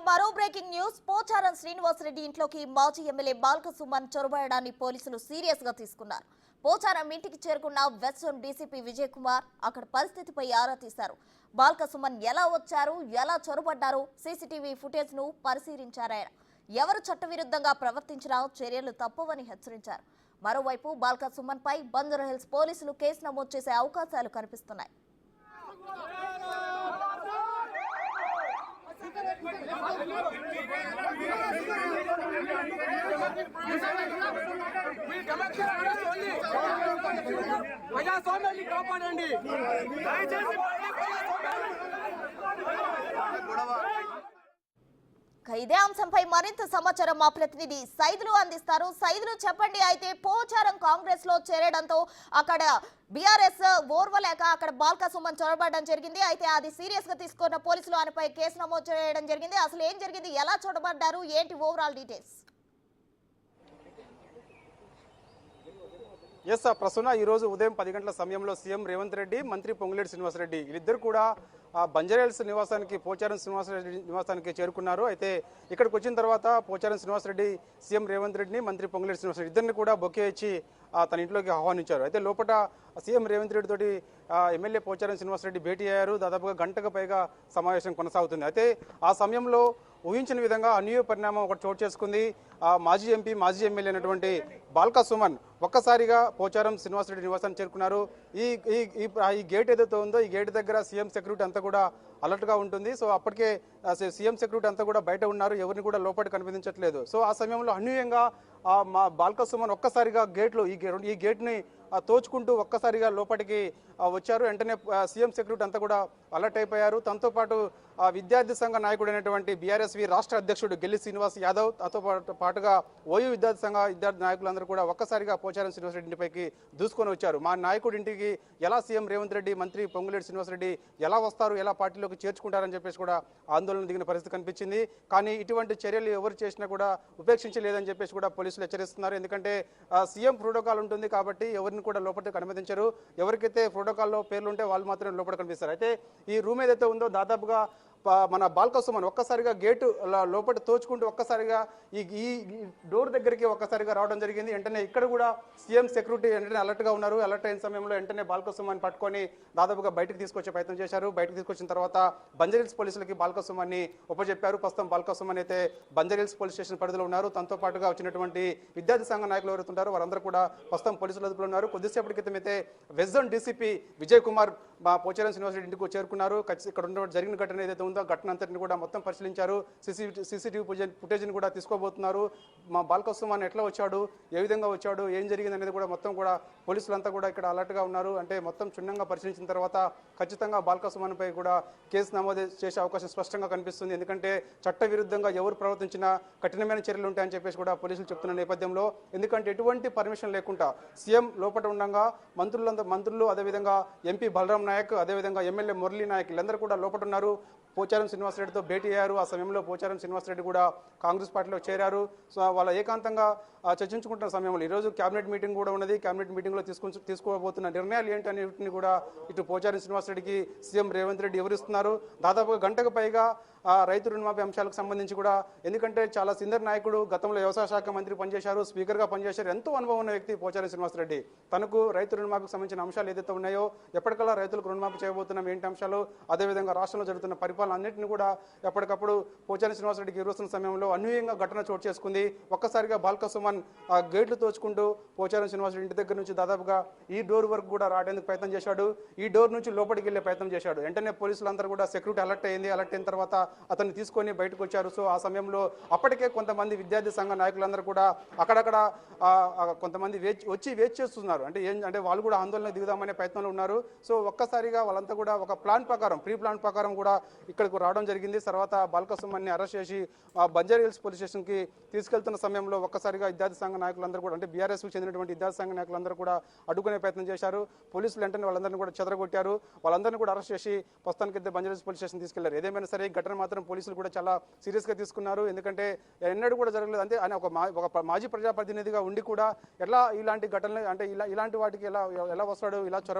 మరో breaking news. Pocharam Srinivasa Reddy ఇంట్లోకి మాజీ ఎమ్మెల్యే బాల్క సుమన్ చొరబడడాన్ని పోలీసులు సీరియస్ గా తీసుకున్నారు. పోచారం ఇంటికి చేరుకున్న west zone DCP Vijay Kumar అక్కడ పరిస్థితిపై ఆరా తీశారు. బాల్క సుమన్ ఎలా వచ్చారు, ఎలా చొరబడ్డారు, సీసీటీవీ ఫుటేజ్ ను పరిశీలించారాయన. ఎవరు చట్టవిరుద్ధంగా ప్రవర్తించినా చర్యలు తప్పవని హెచ్చరించారు. మరోవైపు బాల్క సుమన్ పై బంజారాహిల్స్ పోలీసులు కేసు నమోదు చేసే అవకాశాలు కనిపిస్తున్నాయి. ప్రజాస్వామ్యాన్ని కాపాడండి. ఇదే అంశంపై మరింత సమాచారం మా ప్రతినిధి సైదులు అందిస్తారు. సైదులు చెప్పండి. అయితే పోచారం కాంగ్రెస్ లో చేరడంతో అక్కడ బీఆర్ఎస్ ఓర్వలేక అక్కడ బాల్క సుమన్ చొరబడడం జరిగింది. అయితే అది సీరియస్ గా తీసుకున్న పోలీసులు ఆయనపై కేసు నమోదు చేయడం జరిగింది. అసలు ఏం జరిగింది, ఎలా చొరబడ్డారు, ఏంటి ఓవరాల్ డీటెయిల్స్? ప్రస్తుతం ఈ రోజు ఉదయం 10 గంటల సమయంలో సీఎం రేవంత్ రెడ్డి, మంత్రి పొంగులేటి శ్రీనివాసరెడ్డి వీళ్ళిద్దరు కూడా బంజారాహిల్స్ నివాసానికి, పోచారం శ్రీనివాసరెడ్డి నివాసానికి చేరుకున్నారు. అయితే ఇక్కడికి వచ్చిన తర్వాత పోచారం శ్రీనివాసరెడ్డి సీఎం రేవంత్ రెడ్డిని, మంత్రి పొంగులేటి శ్రీనివాసరెడ్డి ఇద్దరిని కూడా బొకే ఇచ్చి తన ఇంట్లోకి ఆహ్వానించారు. అయితే లోపల సీఎం రేవంత్ రెడ్డి తోటి ఎమ్మెల్యే పోచారం శ్రీనివాసరెడ్డి భేటీ అయ్యారు. దాదాపుగా గంటకు పైగా సమావేశం కొనసాగుతుంది. అయితే ఆ సమయంలో ఊహించిన విధంగా అనూహ్య పరిణామం ఒకటి చోటు చేసుకుంది. మాజీ ఎంపీ, మాజీ ఎమ్మెల్యే అయినటువంటి బాల్క సుమన్ ఒక్కసారిగా పోచారం శ్రీనివాసరెడ్డి నివాసానికి చేరుకున్నారు. ఈ గేట్ ఏదైతే ఉందో ఈ గేట్ దగ్గర సీఎం సెక్యూరిటీ అంతా కూడా అలర్ట్ గా ఉంటుంది. సో అప్పటికే సీఎం సెక్యూరిటీ అంతా కూడా బయట ఉన్నారు, ఎవరిని కూడా లోపలికి కనిపించట్లేదు. సో ఆ సమయంలో అనూహ్యంగా మా బాల్క సుమన్ ఒక్కసారిగా ఈ గేట్ ని తోచుకుంటూ ఒక్కసారిగా లోపలికి వచ్చారు. వెంటనే సీఎం సెక్యూరిటీ అంతా కూడా అలర్ట్ అయిపోయారు. తనతో పాటు విద్యార్థి సంఘ నాయకుడు అయినటువంటి బీఆర్ఎస్వి రాష్ట్ర అధ్యక్షుడు గెల్లి శ్రీనివాస్ యాదవ్, తో పాటుగా ఓయూ విద్యార్థి నాయకులందరూ కూడా ఒక్కసారిగా పోచారం శ్రీనివాసరెడ్డి ఇంటిపైకి దూసుకొని వచ్చారు. మా నాయకుడి ఇంటికి ఎలా సీఎం రేవంత్ రెడ్డి, మంత్రి పొంగులేటి శ్రీనివాసరెడ్డి ఎలా వస్తారు, ఎలా పార్టీలోకి చేర్చుకుంటారని చెప్పేసి కూడా ఆందోళన దిగిన పరిస్థితి కనిపించింది. కానీ ఇటువంటి చర్యలు ఎవరు చేసినా కూడా ఉపేక్షించలేదని చెప్పేసి కూడా పోలీసులు హెచ్చరిస్తున్నారు. ఎందుకంటే సీఎం ప్రోటోకాల్ ఉంటుంది కాబట్టి ఎవరిని కూడా లోపలికి అనుమతించరు. ఎవరికైతే ప్రోటోకాల్లో పేర్లు ఉంటే వాళ్ళు మాత్రమే లోపలికి కనిపిస్తారు. అయితే ఈ రూమ్ ఏదైతే ఉందో దాదాపుగా మన బాల్క సుమన్ ఒక్కసారిగా గేటు లోపల తోచుకుంటూ ఒక్కసారిగా ఈ డోర్ దగ్గరికి ఒక్కసారిగా రావడం జరిగింది. వెంటనే ఇక్కడ కూడా సీఎం సెక్యూరిటీ వెంటనే అలర్ట్ గా ఉన్నారు. అలర్ట్ అయిన సమయంలో వెంటనే బాల్క సుమన్ పట్టుకొని దాదాపుగా బయటకు తీసుకొచ్చే ప్రయత్నం చేశారు. బయటకు తీసుకొచ్చిన తర్వాత బంజారాహిల్స్ పోలీసులకి బాల్క సుమన్ ని ఉపజెప్పారు. ప్రస్తుతం బాల్క సుమన్ అయితే బంజారాహిల్స్ పోలీస్ స్టేషన్ పరిధిలో ఉన్నారు. తనతో పాటుగా వచ్చినటువంటి విద్యార్థి సంఘ నాయకులు ఎవరుతుంటారో వారందరూ కూడా ప్రస్తుతం పోలీసుల అదుపులో ఉన్నారు. కొద్దిసేపటి క్రితం అయితే west zone DCP Vijay Kumar Pocharam Srinivasa Reddy ఇంటికి చేరుకున్నారు. ఇక్కడ ఉన్న జరిగిన ఘటన ఏదైతే ఉందో ఘటన అంతటిని కూడా మొత్తం పరిశీలించారు. సీసీటీవీ ఫుటేజ్ని కూడా తీసుకోబోతున్నారు. మా బాల్క సుమన్ ఎట్లా వచ్చాడు, ఏ విధంగా వచ్చాడు, ఏం జరిగింది అనేది కూడా మొత్తం కూడా పోలీసులంతా కూడా ఇక్కడ అలర్ట్గా ఉన్నారు. అంటే మొత్తం క్షుణ్ణంగా పరిశీలించిన తర్వాత ఖచ్చితంగా బాల్క సుమన్ పై కూడా కేసు నమోదు చేసే అవకాశం స్పష్టంగా కనిపిస్తుంది. ఎందుకంటే చట్టవిరుద్ధంగా ఎవరు ప్రవర్తించినా కఠినమైన చర్యలు ఉంటాయని చెప్పేసి కూడా పోలీసులు చెప్తున్న నేపథ్యంలో, ఎందుకంటే ఎటువంటి పర్మిషన్ లేకుండా సీఎం లోపల ఉండగా మంత్రులు అదేవిధంగా ఎంపీ బలరాం నాయక్, అదేవిధంగా ఎమ్మెల్యే మురళీ నాయక్ వీళ్ళందరూ కూడా లోపల ఉన్నారు. పోచారం శ్రీనివాసరెడ్డితో భేటీ అయ్యారు. ఆ సమయంలో పోచారం శ్రీనివాసరెడ్డి కూడా కాంగ్రెస్ పార్టీలో చేరారు. సో వాళ్ళ ఏకాంతంగా చర్చించుకుంటున్న సమయంలో ఈరోజు కేబినెట్ మీటింగ్ కూడా ఉన్నది. కేబినెట్ మీటింగ్లో తీసుకోబోతున్న నిర్ణయాలు ఏంటి అనేటిని కూడా ఇటు పోచారం శ్రీనివాసరెడ్డికి సీఎం రేవంత్ రెడ్డి వివరిస్తున్నారు. దాదాపుగా గంటకు పైగా రైతు రుణమాఫీ అంశాలకు సంబంధించి కూడా, ఎందుకంటే చాలా సీనియర్ నాయకుడు, గతంలో వ్యవసాయ శాఖ మంత్రి పనిచేశారు, స్పీకర్గా పనిచేశారు, ఎంతో అనుభవం ఉన్న వ్యక్తి పోచారం శ్రీనివాసరెడ్డి. తనకు రైతు రుణమాఫీకి సంబంధించిన అంశాలు ఏదైతే ఉన్నాయో, ఎప్పటికల్లా రైతులకు రుణమాఫీ చేయబోతున్నాం ఏంటి అంశాలు, అదేవిధంగా రాష్ట్రంలో జరుగుతున్న పరిపాలన అన్నింటినీ కూడా ఎప్పటికప్పుడు పోచారం శ్రీనివాసరెడ్డికి వివరిస్తున్న సమయంలో అనూహ్యంగా ఘటన చోటు చేసుకుంది. ఒక్కసారిగా బాల్క సుమన్ గేట్లు తోచుకుంటూ పోచారం శ్రీనివాసరెడ్డి ఇంటి దగ్గర నుంచి దాదాపుగా ఈ డోర్ వరకు కూడా రావడానికి ప్రయత్నం చేశాడు. ఈ డోర్ నుంచి లోపలికి వెళ్లే ప్రయత్నం చేశాడు. వెంటనే పోలీసులందరూ కూడా సెక్యూరిటీ అలర్ట్ అయింది. అలర్ట్ అయిన తర్వాత అతన్ని తీసుకొని బయటకు వచ్చారు. సో ఆ సమయంలో అప్పటికే కొంతమంది విద్యార్థి సంఘ నాయకులందరూ కూడా అక్కడక్కడ కొంతమంది వేచి చేస్తున్నారు. అంటే వాళ్ళు కూడా ఆందోళన దిగుదామనే ప్రయత్నంలో ఉన్నారు. సో ఒక్కసారిగా వాళ్ళంతా కూడా ఒక ప్రీ ప్లాన్ ప్రకారం కూడా ఇక్కడికి రావడం జరిగింది. తర్వాత బాల్క సుమన్ని అరెస్ట్ చేసి బంజారాహిల్స్ పోలీస్ స్టేషన్కి తీసుకెళ్తున్న సమయంలో ఒక్కసారిగా విద్యార్థి సంఘ నాయకులందరూ కూడా, అంటే బీఆర్ఎస్కు చెందినటువంటి విద్యార్థి సంఘ నాయకులందరూ కూడా అడ్డుకునే ప్రయత్నం చేశారు. పోలీసులు వెంటనే వాళ్ళందరినీ కూడా చెదరగొట్టారు. వాళ్ళందరినీ కూడా అరెస్ట్ చేసి ప్రస్తుతానికి బంజారాహిల్స్ పోలీస్ స్టేషన్ తీసుకెళ్లారు. ఏదేమైనా సరే ఈ ఘటన మాత్రం పోలీసులు కూడా చాలా సీరియస్గా తీసుకున్నారు. ఎందుకంటే ఎన్నడూ కూడా జరగలేదు. అంటే ఆయన ఒక మాజీ ప్రజాప్రతినిధిగా ఉండి కూడా ఎలా ఇలాంటి ఘటనలు అంటే ఇలాంటి వాటికి ఎలా వస్తాడు,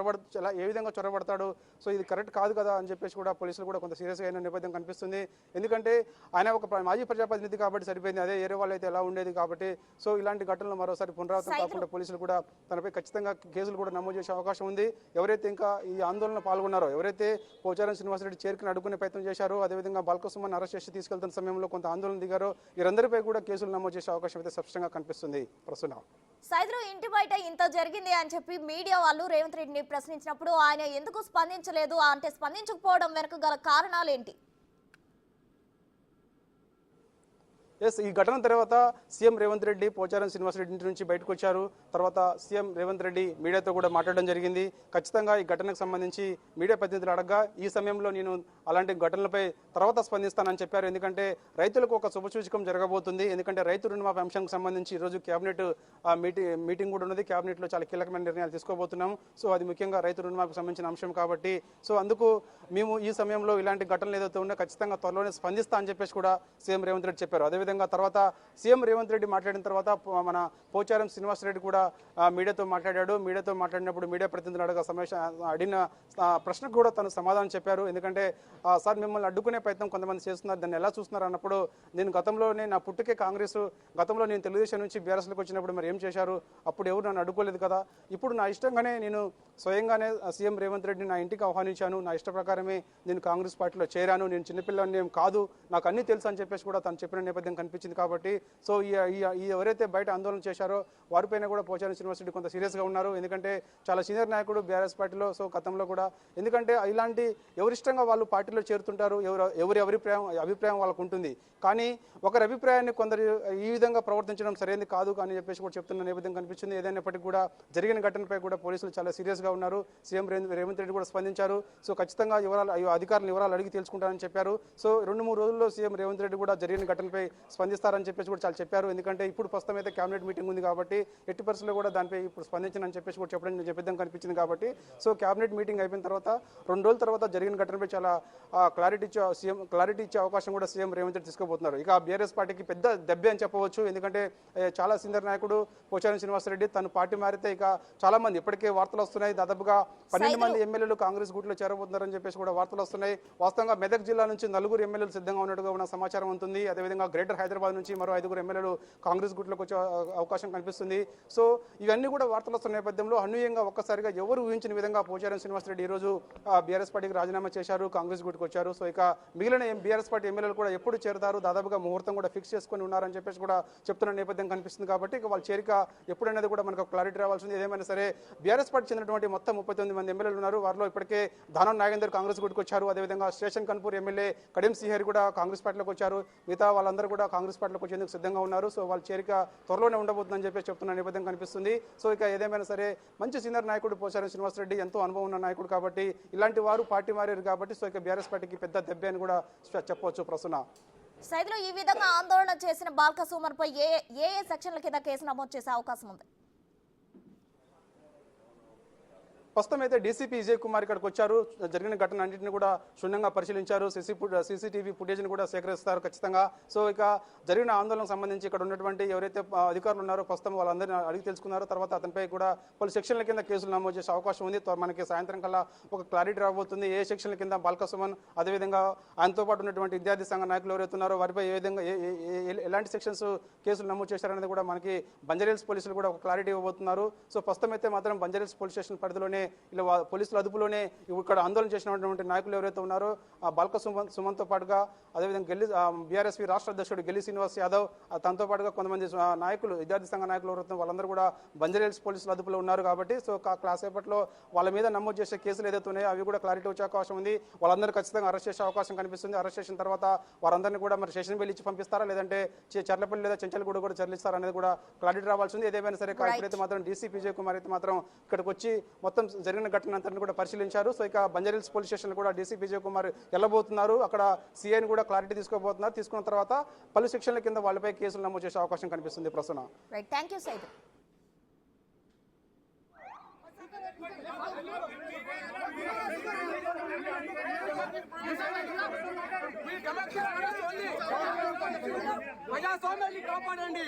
ఎలా ఏ విధంగా చొరబడతాడు, సో ఇది కరెక్ట్ కాదు కదా అని చెప్పేసి కూడా పోలీసులు కూడా కొంత సీరియస్గా అయిన నేపథ్యం కనిపిస్తుంది. ఎందుకంటే ఆయన ఒక మాజీ ప్రజాప్రతినిధి కాబట్టి సరిపోయింది, అదే ఏరే వాళ్ళు అయితే ఎలా ఉండేది కాబట్టి. సో ఇలాంటి ఘటనలు మరోసారి పునరావృతం కాకుండా పోలీసులు కూడా తనపై ఖచ్చితంగా కేసులు కూడా నమోదు చేసే అవకాశం ఉంది. ఎవరైతే ఇంకా ఈ ఆందోళన పాల్గొన్నారో, ఎవరైతే పోచారం శ్రీనివాసరెడ్డి చేరుకుని అడ్డుకునే ప్రయత్నం చేశారో, అదేవిధంగా బాల్కసుమన్ అరెస్ట్ చేసి తీసుకెళ్తున్న సమయంలో కొంత ఆందోళన దిగారో, వీరందరిపై కూడా కేసులు నమోదు చేసే అవకాశం అయితే స్పష్టంగా కనిపిస్తుంది. ప్రస్తుతం సైదులు ఇంటి బయట ఇంత జరిగింది అని చెప్పి మీడియా వాళ్ళు రేవంత్ రెడ్డిని ప్రశ్నించినప్పుడు ఆయన ఎందుకు స్పందించలేదు, అంటే స్పందించకపోవడం వెనుక గల కారణాలు ఏంటి? ఈ ఘటన తర్వాత సీఎం రేవంత్ రెడ్డి పోచారం శ్రీనివాసరెడ్డి ఇంటి నుంచి బయటకు వచ్చారు. తర్వాత సీఎం రేవంత్ రెడ్డి మీడియాతో కూడా మాట్లాడడం జరిగింది. ఖచ్చితంగా ఈ ఘటనకు సంబంధించి మీడియా ప్రతినిధులు అడగగా ఈ సమయంలో నేను అలాంటి ఘటనలపై తర్వాత స్పందిస్తానని చెప్పారు. ఎందుకంటే రైతులకు ఒక శుభసూచకం జరగబోతుంది. ఎందుకంటే రైతు రుణమాఫీ అంశానికి సంబంధించి ఈరోజు కేబినెట్ మీటింగ్ కూడా ఉన్నది. కేబినెట్లో చాలా కీలకమైన నిర్ణయాలు తీసుకోబోతున్నాం. సో అది ముఖ్యంగా రైతు రుణమాఫీకి సంబంధించిన అంశం కాబట్టి, సో అందుకు మేము ఈ సమయంలో ఇలాంటి ఘటనలు ఏదైతే ఉన్నా ఖచ్చితంగా త్వరలోనే స్పందిస్తా అని చెప్పేసి కూడా సీఎం రేవంత్ రెడ్డి చెప్పారు. అదేవిధంగా తర్వాత సీఎం రేవంత్ రెడ్డి మాట్లాడిన తర్వాత మన పోచారం శ్రీనివాసరెడ్డి కూడా మీడియాతో మాట్లాడాడు. మీడియాతో మాట్లాడినప్పుడు మీడియా ప్రతినిధులు అడిగిన ప్రశ్నకు కూడా తను సమాధానం చెప్పారు. ఎందుకంటే సార్ మిమ్మల్ని అడ్డుకునే ప్రయత్నం కొంతమంది చేస్తున్నారు, దాన్ని ఎలా చూస్తున్నారు అన్నప్పుడు, నేను గతంలోనే నా పుట్టుకే కాంగ్రెస్, గతంలో నేను తెలుగుదేశం నుంచి బీఆర్ఎస్లోకి వచ్చినప్పుడు మరి ఏం చేశారు, అప్పుడు ఎవరు నన్ను అడ్డుకోలేదు కదా, ఇప్పుడు నా ఇష్టంగానే నేను స్వయంగానే సీఎం రేవంత్ రెడ్డిని నా ఇంటికి ఆహ్వానించాను, నా ఇష్ట ప్రకారమే నేను కాంగ్రెస్ పార్టీలో చేరాను, నేను చిన్నపిల్లని ఏం కాదు, నాకు అన్నీ తెలుసు అని చెప్పేసి కూడా తను చెప్పిన నేపథ్యం కనిపించింది. కాబట్టి సో ఈ ఎవరైతే బయట ఆందోళన చేశారో వారిపైన కూడా పోచారం శ్రీనివాసరెడ్డి కొంత సీరియస్గా ఉన్నారు. ఎందుకంటే చాలా సీనియర్ నాయకుడు బీఆర్ఎస్ పార్టీలో, సో గతంలో కూడా. ఎందుకంటే ఇలాంటి ఎవరిష్టంగా వాళ్ళు పార్టీలో చేరుతుంటారు, ఎవరి అభిప్రాయం వాళ్ళకు ఉంటుంది. కానీ ఒకరి అభిప్రాయాన్ని కొందరు ఈ విధంగా ప్రవర్తించడం సరైనది కాదు అని చెప్పేసి కూడా చెప్తున్న నేపథ్యం కనిపించింది. ఏదైనప్పటికీ కూడా జరిగిన ఘటనపై కూడా పోలీసులు చాలా సీరియస్గా ఉన్నారు. సీఎం రేవంత్ రెడ్డి కూడా స్పందించారు. సో ఖచ్చితంగా అధికారులు వివరాలు అడిగి తెలుసుకుంటారని చెప్పారు. సో 2-3 రోజుల్లో సీఎం రేవంత్ రెడ్డి కూడా జరిగిన ఘటనపై స్పందిస్తారని చెప్పేసి కూడా చాలా చెప్పారు. ఎందుకంటే ఇప్పుడు ప్రస్తుతం అయితే కేబినెట్ మీటింగ్ ఉంది కాబట్టి ఎట్టి పరిస్థితుల్లో కూడా దానిపై ఇప్పుడు స్పందించనని చెప్పేసి కూడా చెప్పడం కనిపించింది. కాబట్టి సో కేబినెట్ మీటింగ్ అయిపోయిన తర్వాత 2 రోజుల తర్వాత జరిగిన ఘటనపై చాలా క్లారిటీ ఇచ్చే అవకాశం కూడా సీఎం రేవంత్ రెడ్డి తీసుకోబోతున్నారు. ఇక బీఆర్ఎస్ పార్టీకి పెద్ద దెబ్బే అని చెప్పవచ్చు. ఎందుకంటే చాలా సీనియర్ నాయకుడు పోచారం శ్రీనివాసరెడ్డి తను పార్టీ మారితే ఇక చాలా మంది ఇప్పటికే వార్తలు వస్తున్నాయి, దాదాపుగా 12 మంది ఎమ్మెల్యేలు కాంగ్రెస్ గూట్లో చేరబోతున్నారని చెప్పేసి కూడా వార్తలు వస్తున్నాయి. వాస్తవంగా మెదక్ జిల్లా నుంచి 4 ఎమ్మెల్యేలు సిద్ధంగా ఉన్నట్టుగా ఉన్న సమాచారం ఉంటుంది. అదేవిధంగా గ్రేటర్ హైదరాబాద్ నుంచి మరో 5 ఎమ్మెల్యేలు కాంగ్రెస్ గూట్లోకి వచ్చే అవకాశం కనిపిస్తుంది. సో ఇవన్నీ కూడా వార్తలు వస్తున్న నేపథ్యంలో అనూహ్యంగా ఒక్కసారిగా ఎవరు ఊహించిన విధంగా పోచారం శ్రీనివాసరెడ్డి ఈ రోజు బీఆర్ఎస్ పార్టీకి రాజీనామా చేశారు, కాంగ్రెస్ గూట్కి వచ్చారు. సో ఇక మిగిలిన బీఆర్ఎస్ పార్టీ ఎమ్మెల్యేలు కూడా ఎప్పుడు చేరతారు, దాదాపుగా ముహూర్తం కూడా ఫిక్స్ చేసుకుని ఉన్నారని చెప్పేసి కూడా చెప్తున్న నేపథ్యం కనిపిస్తుంది. కాబట్టి ఇక వాళ్ళ చేరిక ఎప్పుడనేది కూడా మనకు క్లారిటీ రావాల్సింది. ఏదేమైనా సరే బీఆర్ఎస్ పార్టీ చెందినటువంటి మొత్తం 39 మంది ఎమ్మెల్యేలు ఉన్నారు. వారిలో ఇప్పటికే దానం నాగేందర్ కాంగ్రెస్ గూట్కి వచ్చారు. అదేవిధంగా స్టేషన్ కన్పూర్ ఎమ్మెల్యే కడియం శ్రీహరి కూడా కాంగ్రెస్ పార్టీలోకి వచ్చారు. మిగతా వాళ్ళందరూ కూడా కాంగ్రెస్ పార్టీలోకి వచ్చేందుకు సిద్ధంగా ఉన్నారు. సో వాళ్ళ చేరిక త్వరలోనే ఉండబోతుందని చెప్పేసి చెప్తున్న నేపథ్యం కనిపిస్తుంది. సో ఇక ఏదేమైనా సరే మంచి సీనియర్ నాయకుడు పోచారం శ్రీనివాసరెడ్డి ఎంతో అనుభవం ఉన్న నాయకుడు కాబట్టి, ఇలాంటి వారు పార్టీ మారారు కాబట్టి సో ఇక బీఆర్ఎస్ పార్టీకి పెద్ద దెబ్బే అని కూడా చెప్పవచ్చు. ప్రస్తుతం సైదులో ఈ విధంగా ఆందోళన చేసిన బాల్కసుమన్ పై ఏ సెక్షన్ల కింద కేసు నమోదు చేసే అవకాశం ఉంది? ప్రస్తుతం అయితే డీసీపీ విజయ్ కుమార్ ఇక్కడికి వచ్చారు. జరిగిన ఘటన అన్నింటిని కూడా క్షుణ్ణంగా పరిశీలించారు. సీసీటీవీ ఫుటేజ్ని కూడా సేకరిస్తారు ఖచ్చితంగా. సో ఇక జరిగిన ఆందోళనకు సంబంధించి ఇక్కడ ఉన్నటువంటి ఎవరైతే అధికారులు ఉన్నారో ప్రస్తుతం వాళ్ళందరినీ అడిగి తెలుసుకున్నారో. తర్వాత అతనిపై కూడా పలు సెక్షన్ల కింద కేసులు నమోదు చేసే అవకాశం ఉంది. మనకి సాయంత్రం కల్లా ఒక క్లారిటీ రాబోతుంది. ఏ సెక్షన్ల కింద బాల్కసుమన్ అదేవిధంగా ఆయనతో పాటు ఉన్నటువంటి విద్యార్థి సంఘ నాయకులు ఎవరైతే ఉన్నారో వారిపై ఏ విధంగా ఎలాంటి సెక్షన్స్ కేసులు నమోదు చేశారనేది కూడా మనకి బంజారాహిల్స్ పోలీసులు కూడా ఒక క్లారిటీ ఇవ్వబోతున్నారు. సో ప్రస్తుతం అయితే మాత్రం బంజారాహిల్స్ పోలీస్ స్టేషన్ పరిధిలోనే ఇలా పోలీసుల అదుపులోనే ఇక్కడ ఆందోళన చేసినటువంటి నాయకులు ఎవరైతే ఉన్నారో బాల్కసుమన్తో పాటుగా అదేవిధంగా బీఆర్ఎస్పీ రాష్ట్ర అధ్యక్షుడు గెల్లి శ్రీనివాస్ యాదవ్, తనతో పాటుగా కొంతమంది నాయకులు విద్యార్థి సంఘ నాయకులు ఎవరైతే వాళ్ళందరూ కూడా బంజారాహిల్స్ పోలీసుల అదుపులో ఉన్నారు. కాబట్టి సో కాసేపట్లో వాళ్ళ మీద నమోదు చేసే కేసులు ఏదైతే ఉన్నాయో అవి కూడా క్లారిటీ వచ్చే అవకాశం ఉంది. వాళ్ళందరూ ఖచ్చితంగా అరెస్ట్ చేసే అవకాశం కనిపిస్తుంది. అరెస్ట్ చేసిన తర్వాత వారందరినీ కూడా మరి స్టేషన్ బెయిల్ ఇచ్చి పంపిస్తారా, లేదంటే చర్లపల్లి లేదా చెంచల్గూడ కూడా తరలిస్తారా అనేది కూడా క్లారిటీ రావాల్సింది. ఏదేమైనా సరే ఇప్పుడైతే మాత్రం డీసీపీ విజయ్ కుమార్ అయితే మాత్రం ఇక్కడికి వచ్చి మొత్తం జరిగిన ఘటన అంతా కూడా పరిశీలించారు. సో ఇక బంజారాహిల్స్ పోలీస్ స్టేషన్ కూడా డీసీపీ విజయ్ కుమార్ వెళ్ళబోతున్నారు. అక్కడ సీఐని కూడా క్లారిటీ తీసుకోబోతున్నారు. తీసుకున్న తర్వాత పలు సెక్షన్ల కింద వాళ్ళపై కేసులు నమోదు చేసే అవకాశం కనిపిస్తుంది. ప్రస్తుతం థ్యాంక్ యూ సైదు. ప్రజాస్వామ్యాన్ని కాపాడండి.